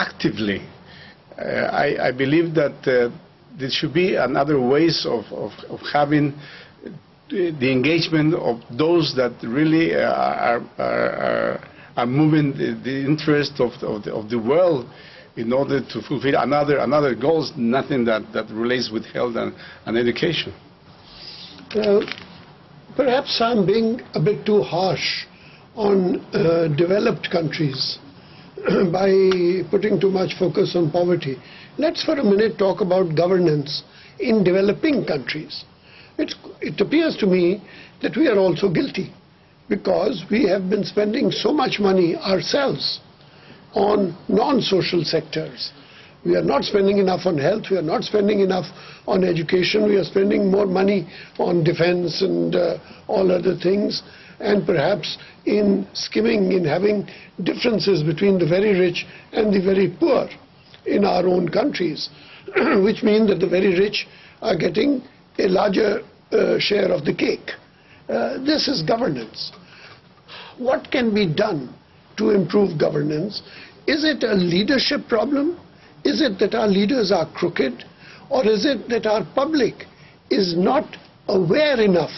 actively. I believe that there should be another ways of having the engagement of those that really are moving the interest of the world in order to fulfill another goals, nothing that relates with health and education. Perhaps I'm being a bit too harsh on developed countries by putting too much focus on poverty. Let's for a minute talk about governance in developing countries. It appears to me that we are also guilty because we have been spending so much money ourselves on non-social sectors. We are not spending enough on health, we are not spending enough on education, we are spending more money on defense and all other things, and perhaps in skimming, in having differences between the very rich and the very poor in our own countries, which means that the very rich are getting a larger share of the cake. This is governance. What can be done to improve governance? Is it a leadership problem? Is it that our leaders are crooked? Or is it that our public is not aware enough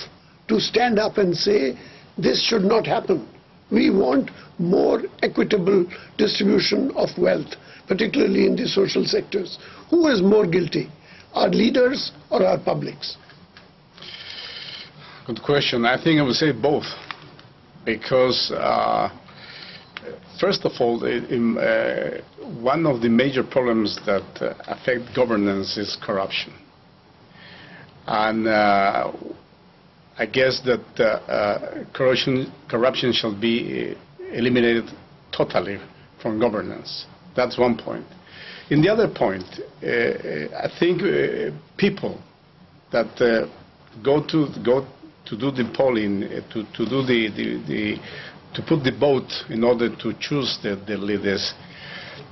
to stand up and say, this should not happen? We want more equitable distribution of wealth, particularly in the social sectors. Who is more guilty, our leaders or our publics? Good question. I think I would say both, because first of all, one of the major problems that affect governance is corruption. And I guess that corruption shall be eliminated totally from governance. That's one point. In the other point, I think people that go to do the polling, to put the vote in order to choose the leaders,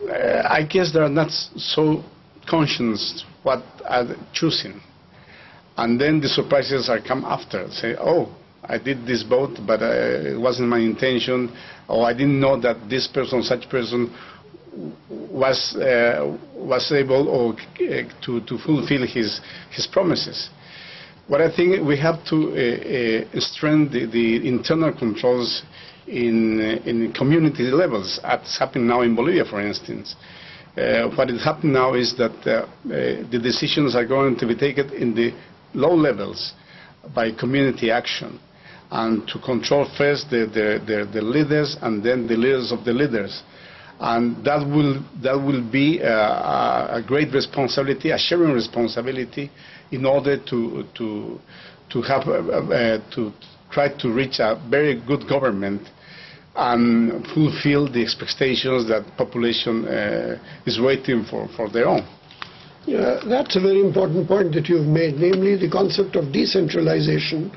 I guess they are not so conscious what are choosing. And then the surprises are come after. Say, oh, I did this vote, but it wasn't my intention, or I didn't know that this person, such person, was able or to fulfill his promises. What I think we have to strengthen the internal controls in community levels, as happening now in Bolivia, for instance. What is happening now is that the decisions are going to be taken in the low levels by community action, and to control first the leaders and then the leaders of the leaders. And that will be a great responsibility, a sharing responsibility, in order to try to reach a very good government and fulfill the expectations that population is waiting for their own. Yeah, that's a very important point that you've made, namely the concept of decentralization,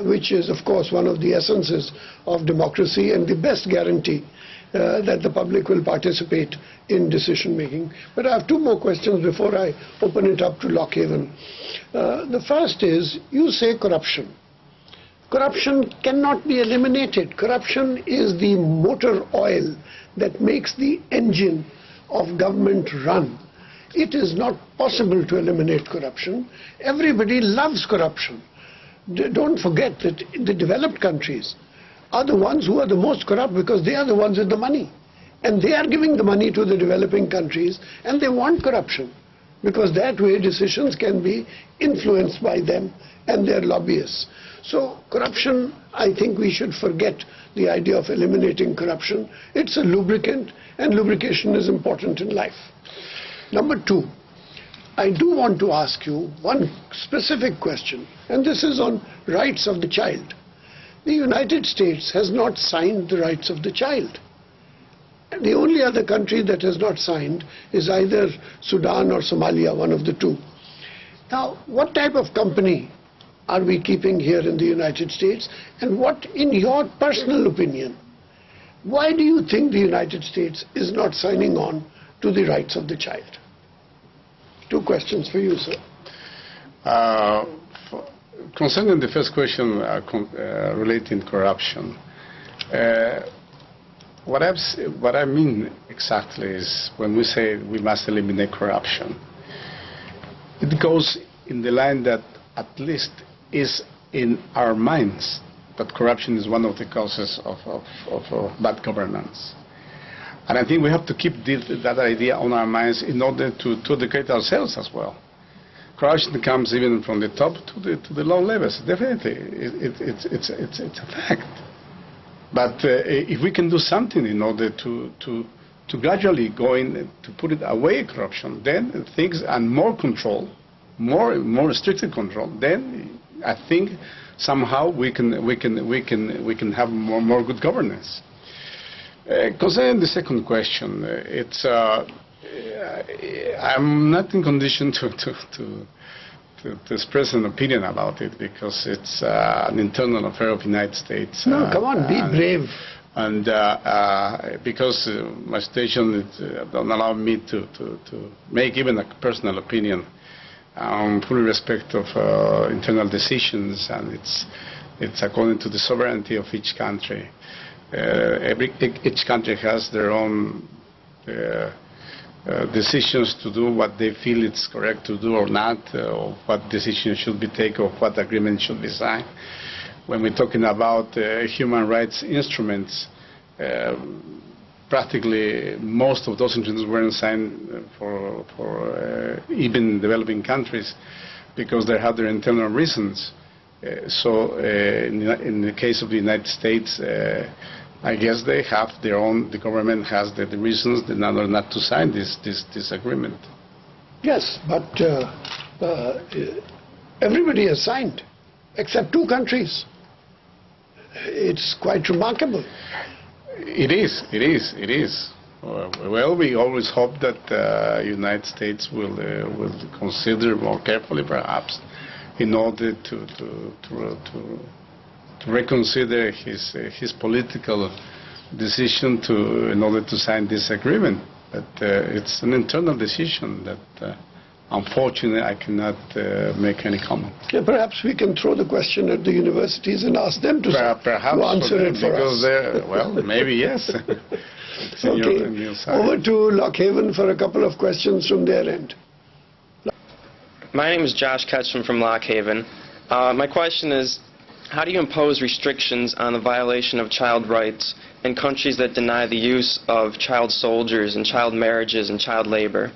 which is, of course, one of the essences of democracy and the best guarantee that the public will participate in decision making. But I have two more questions before I open it up to Lockhaven. The first is, you say corruption. Corruption cannot be eliminated. Corruption is the motor oil that makes the engine of government run. It is not possible to eliminate corruption. Everybody loves corruption. Don't forget that the developed countries are the ones who are the most corrupt because they are the ones with the money. And they are giving the money to the developing countries, and they want corruption because that way decisions can be influenced by them and their lobbyists. So corruption, I think we should forget the idea of eliminating corruption. It's a lubricant, and lubrication is important in life. Number two, I do want to ask you one specific question, and this is on rights of the child. The United States has not signed the rights of the child. And the only other country that has not signed is either Sudan or Somalia, one of the two. Now, what type of company are we keeping here in the United States? And what, in your personal opinion, why do you think the United States is not signing on to the rights of the child? Two questions for you, sir. Concerning the first question relating to corruption, what I mean exactly is when we say we must eliminate corruption, it goes in the line that at least is in our minds that corruption is one of the causes of bad governance. And I think we have to keep that idea on our minds in order to educate ourselves as well. Corruption comes even from the top to the low levels. Definitely, it's a fact. But if we can do something in order to gradually go in to put it away corruption, then things and more control, more stricter control, then I think somehow we can have more good governance. Concerning the second question, I'm not in condition to express an opinion about it because it's an internal affair of the United States. No, come on, be brave. And because my situation don't allow me to make even a personal opinion, fully respect of internal decisions, and it's according to the sovereignty of each country. Each country has their own decisions to do what they feel it's correct to do or not, or what decisions should be taken, or what agreement should be signed. When we're talking about human rights instruments, practically most of those instruments weren't signed for even developing countries because they have their internal reasons. So in the case of the United States, I guess they have their own, the government has the reasons in order not to sign this agreement. Yes, but everybody has signed, except 2 countries. It's quite remarkable. It is. Well, we always hope that the United States will consider more carefully, perhaps, in order to reconsider his political decision in order to sign this agreement. But it's an internal decision that, unfortunately, I cannot make any comment. Yeah, perhaps we can throw the question at the universities and ask them to answer it for us. Well, maybe yes. Okay. Over to Lockhaven for a couple of questions from their end. My name is Josh Ketchum from Lockhaven. My question is, how do you impose restrictions on the violation of child rights in countries that deny the use of child soldiers and child marriages and child labor?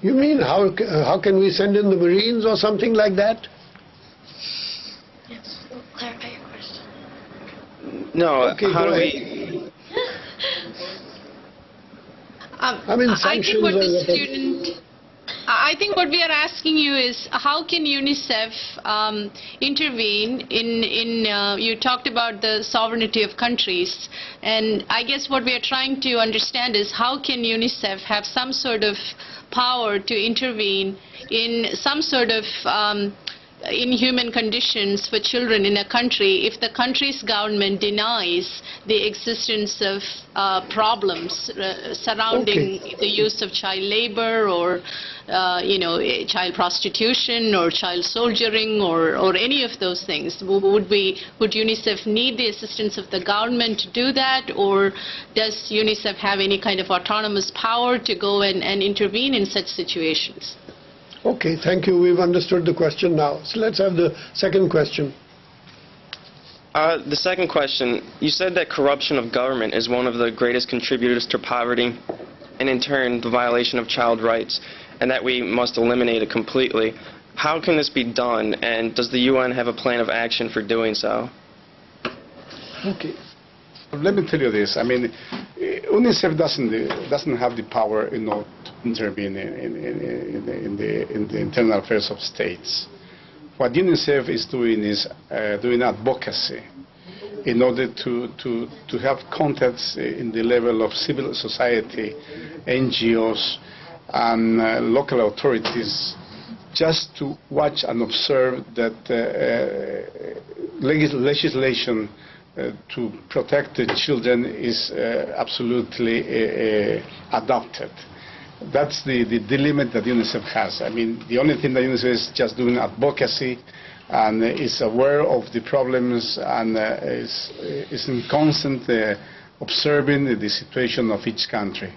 You mean how can we send in the Marines or something like that? Yes, clarify your question. No, okay, how do ahead. we... sanctions I think what we are asking you is how can UNICEF intervene in you talked about the sovereignty of countries, and I guess what we are trying to understand is how can UNICEF have some sort of power to intervene in some sort of inhuman conditions for children in a country if the country's government denies the existence of problems surrounding the use of child labor or child prostitution or child soldiering or any of those things. Would UNICEF need the assistance of the government to do that, or does UNICEF have any kind of autonomous power to go and intervene in such situations? Okay, thank you. We've understood the question now. So let's have the second question. The second question, you said that corruption of government is one of the greatest contributors to poverty and in turn the violation of child rights, and that we must eliminate it completely. How can this be done, and does the UN have a plan of action for doing so? Okay. Let me tell you this. I mean, UNICEF doesn't have the power, to intervene in the internal affairs of states. What UNICEF is doing is doing advocacy in order to have contacts in the level of civil society, NGOs, and local authorities, just to watch and observe that legislation to protect the children is absolutely adopted. That's the limit that UNICEF has. I mean, the only thing that UNICEF is just doing advocacy and is aware of the problems and is in constant observing the situation of each country.